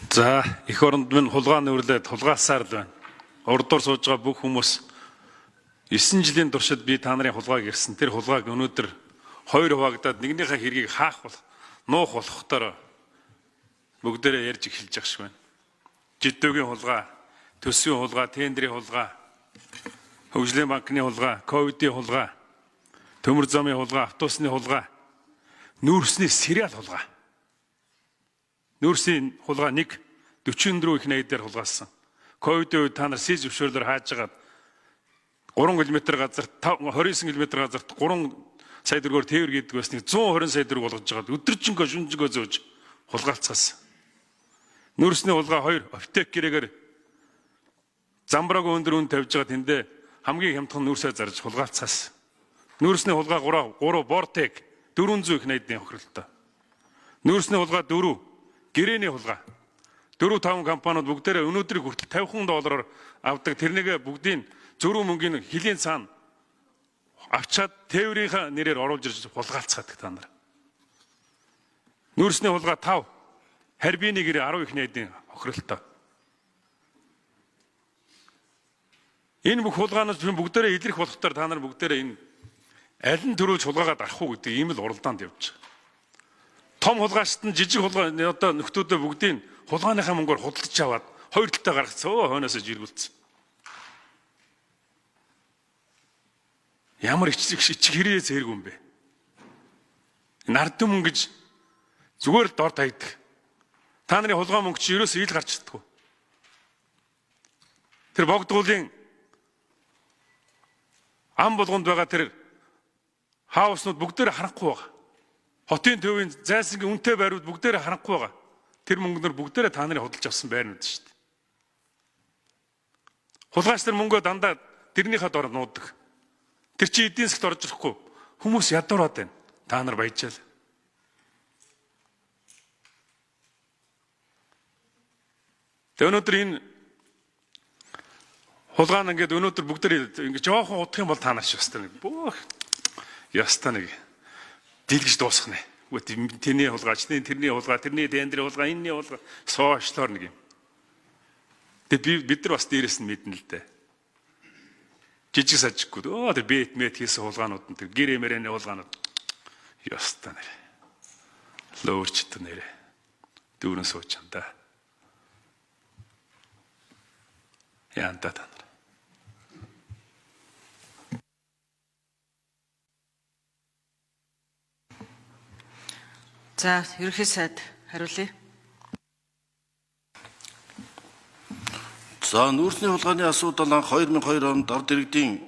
За их оронд минь хулгай нүрлээд хулгайсаар л байна. Урдуур сууж байгаа бүх хүмүүс 9 жилийн туршид би та нарын хулгайг ирсэн. Тэр хулгайг өнөөдөр 2 хуваагдаад нэгнийхээ хэргийг хаах бол нуух болохдоор бүгдээрээ ярьж эхэлж байгаа шиг байна. Жиддүүгийн хулгай, төсвийн хулгай, тендерийн хулгай, хөгжлийн банкны хулгай, ковидын хулгай, төмөр замын хулгай, автобусны хулгай, нүүрсний сериал хулгай. Нүүрсийн хулгай 44 их найд дээр хулгайлсан. Ковидын үед та нар сэж зөвшөөрлөөр хааж агаад 3 км газарт 29 км газарт 3 сая төгрөгөөр тээвэр гэдэг байсныг 120 сая төгрөг болгож жагаад өдөржингөө шүнжингөө зөөж хулгайлцгаасан. Нүүрсний хулгай 2 аптек гэрээгээр замбрааг өндөр үн тавьж байгаа тэндээ хамгийн хямдхан нүүрсээ зарж хулгайлцгаасан. Нүүрсний хулгай 3 бортек 400 их найдны хохиролтой. Нүүрсний хулгай 4 гэрээний хулгай 4-5 компаниуд бүгдээрээ өнөөдрийг хүртэл $50,000 авдаг. Тэрнийг бүгдийн зөрүү мөнгөний хилийн цаана авчаад тээврийнхаа нэрээр оруулж ирж хулгайлцгаадаг та нар. Нүүрсний хулгай 5 харбины гэрээ 10 их найдын хохиролтой. Энэ бүх хулгаанаас бүгдээрээ илэрх болохдоор та нар бүгдээрээ энэ аль нь төрүүлж хулгаагаад арах уу гэдэг ийм л уралдаанд явж байгаа. Том хулгайчт нь жижиг хулгай одоо нөхдүүдөө бүгдийг хулгайныхаа мөнгөөр худалдаж аваад хоёр талтай гаргацсан хойноос жиргүүлсэн. Ямар ичиг хэрэг зэрэг юм бэ? Нардам мөнгө гэж зүгээр л дор тайдаг. Та нарын хулгай мөнгө чи ерөөсөө ил гарч чаддгүй. Тэр богдгуулын ам болгонд байгаа тэр хауснууд бүгдээр харахгүй байгаа. Хотын төвийн зайсангийн үнэтэй байрууд бүгдээр харахгүй байгаа. Тэр мөнгөнөр бүгдээрээ та нарын худалдаж авсан байрнууд шүү дээ. Хулгайч нар мөнгөө дандаа тэрнийхээ дор нуудаг. Тэр чи эдийн засгт орж ирэхгүй хүмүүс ядуураад байна. Та нар баяжаал. Тэгээ өнөөдөр энэ хулгаан ингээд өнөөдөр бүгдээр ингээд жоохон удах юм бол та нар шиг өстой нэг бөөх ястаа нэг дэлгэж дуусгах нэ. Тэрний хулгайч, тэрний хулгай, тэрний тендерийн хулгай, энэний хулгай соочлоор нэг юм. Тэгээд бид нар бас дээрээс нь мэднэ л дээ. Жижиг сажиггүй. Тэр бэтмэт хийсэн хулгаанууд нь тэр гэрээ мэрэний хулгаанууд ястаа нэр. Лөөрчт нэрэ. Дүүрэн сууч анда. Янта та нар. За, ерөнхий сайд хариулъя. За, нүүрсний хулгайны асуудал анх 2002 онд ард иргэдийн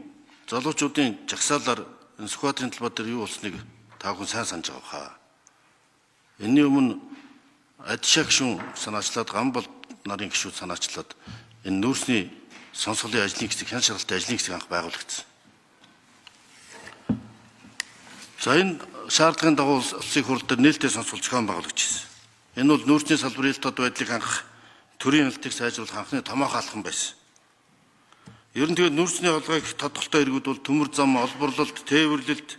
залуучуудын жагсаалаар энэ Сүхбаатарын талбай дээр юу болсныг та бүхэн сайн санаж байгаа хаа. Энэний өмнө Адшаа гишүүн санаачлаад, Гамбол нарын гишүүд санаачлаад энэ нүүрсний сонсголын ажлын хэсэг, хян шалгалтын ажлын хэсэг анх байгуулагдсан. За, энэ шаардлагын дагуу улсын хурал дээр нээлттэй сонсголт зохион байгуулагдчихсэн. Энэ бол нүүрсний салбарын илт байдлыг анх төрийн хяналтыг сайжруулах анхны томоохон алхам байсан. Ер нь тэгээд нүүрсний хулгайг тодголтой иргүүд бол төмөр зам, олборлолт, тээвэрлэлт,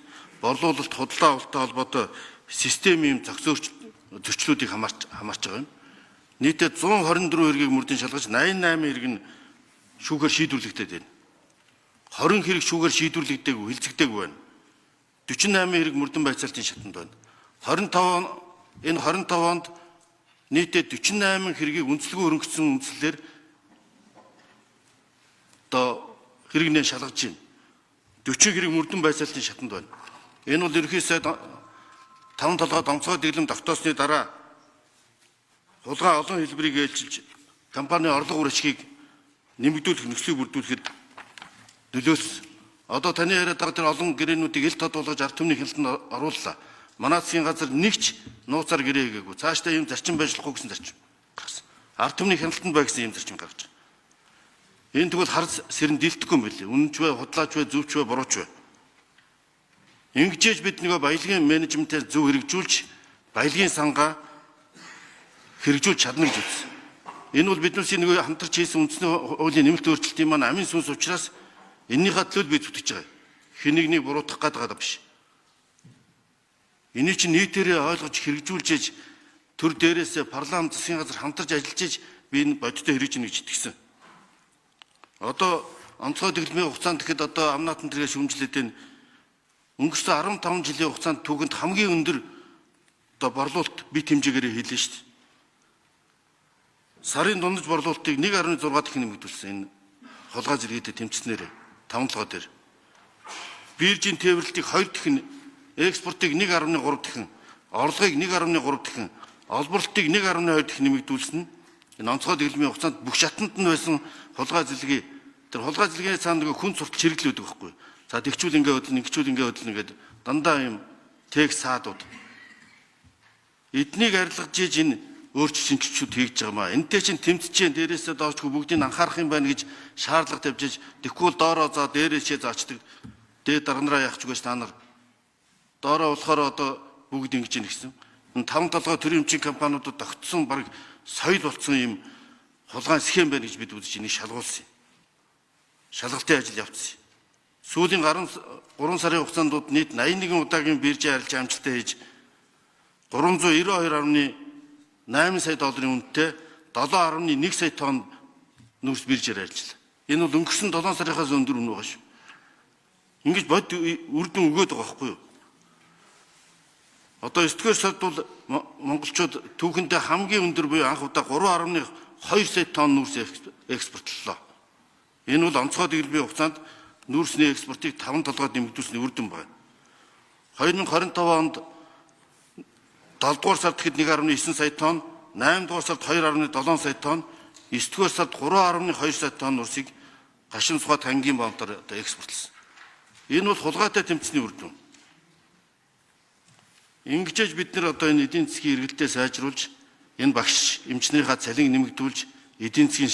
борлуулалт, худалдаа авалттай холбоотой системийн зөрчлүүдийг хамаарч байгаа юм. Нийтдээ 124 хэргийг мөрдөн шалгаж 88 хэрэг нь шүүгээр шийдвэрлэгдээд байна. 20 хэрэг шүүгээр шийдвэрлэгдээгүй, хэлцэгдээгүй байна. 48 хэрэг мөрдөн байцаалтын шатанд байна. 25 онд нийтдээ 48 хэргийг үнэлгээ өргөцсөн үндслээр одоо хэрэг нэ шалгаж байна. 40 хэрэг мөрдөн байцаалтын шатанд байна. Энэ бол ерөнхий сайд 5 толгой онцгой дэглэм тогтоосны дараа хулгай олон хэлбэрийг ээлжилж компани орлого үр ашгийг нэмэгдүүлэх нөхцөлийг бүрдүүлэхэд нөлөөлсөн. Одоо таны яриад байгаа тэр олон гэрээнүүдийг ил тод болгож ард түмний хяналтанд орууллаа. Манай засгийн газар нэгч нууцаар гэрээ хийгээгүй. Цаашдаа ийм зарчим байж болохгүй гэсэн зарчим гаргасан. Ард түмний хяналтанд бай гэсэн ийм зарчим гаргаж байгаа. Энэ тэгвэл хар сэрэн дилдэхгүй юм билээ. Үнэнч бай, худлаач бай, зөвч бай, бурууч бай. Ингэжээж бид нэг баялагын менежментээр зөв хэрэгжүүлж, баялагын сангаа хэрэгжүүлж чадна гэж үзсэн. Энэ бол биднээс нэг хамтарч хийсэн үндэсний хуулийн нэмэлт өөрчлөлтийн маань амин сүнс учраас энэний төлөө бид зүтгэж байгаа. Хэнийг нэг буруутгах гэдэг биш. Энийг чинь нийтээрээ ойлгож хэрэгжүүлж төр дээрээс парламент засгийн газар хамтарч ажиллаж иж би энэ бодиттой хэрэгжиж гэнэ гэж итгэсэн. Одоо онцгой дэглэмийн хугацаанд гэхэд одоо амнаатан тэргээ шүүмжлээд энэ өнгөрсөн 15 жилийн хугацаанд түүхэнд хамгийн өндөр одоо борлуулалт бит хэмжээгээр хийлээ шүү дээ. Сарын дундаж борлуулалтыг 1.6 дахин нэмэгдүүлсэн энэ хулгай зэрэгэдэд тэмцснээр 5 толгой дээр. Биржийн тээвэрлэлтийг 2 дахин, экспортыг 1.3 дахин, орлогыг 1.3 дахин, олборлолтыг 1.2 дахин нэмэгдүүлсэн нь энэ онцгой дэглэмийн хугацаанд бүх шатанд нь байсан хулгай зэрлэгийг тэр хулгай зэрлэгийн цаана нэг хүн суртал чиглэл өгдөг байхгүй. За тэгчүүл ингээ хөдлөн, ингэчүүл ингээ хөдлөн гэдэг дандаа юм тег саадууд. Эднийг арилгаж иж энэ өөрчлөлт шинжилчүүд хийж байгаа маа. Энтэй чинь тэмцэж, дээрээсээ доошгүй бүгдийг анхаарах юм байна гэж шаардлага тавьж, тэгэхгүй бол доороо за дээрээсээ заачдаг. Дээд дарганараа яах ч үгээс та нар доороо болохоор одоо бүгд ингэж ийн гэсэн. Энэ 5 толгой төрийн эмчийн компаниудад тогтсон баг соёл болцсон юм хулгай схем байна гэж бид үзэж энийг шалгуулсан юм. Шалгалтын ажил явуулсан. Сүүлийн 3 сарын хугацаанд нийт 81 удаагийн биржийн арилжаа амжилттай хийж 392.8 сая долларын үнэтэй 7.1 сая тонн нүүрс биржээр арилжлаа. Энэ бол өнгөрсөн 7 сарынхаас өндөр үнэ байгаа шүү. Ингэж бод үрдэн өгөөд байгаа байхгүй юу? Одоо 9-р сард бол монголчууд түүхэндээ хамгийн өндөр буюу анх удаа 3.2 сая тонн нүүрс экспортлолоо. Энэ бол онцгой дэглэмийн хугацаанд нүүрсний экспортыг 5 толгойд нэмэгдүүлсний үр дүн байна. 2025 онд 7 дугаар сард гэхэд 1.9 сая тонн, 8 дугаар сард 2.7 сая тонн, 9 дугаар сард 3.2 сая тонн нүүрсийг гашин Сугат ангийн бомтоор одоо экспортлсон. Энэ бол хулгайтай тэмцэний үр дүн. Ингэжээж бид нэр одоо энэ эдийн засгийн эргэлтээ сайжруулж, энэ багш эмчнэрийнхаа цалин нэмэгдүүлж, эдийн засгийн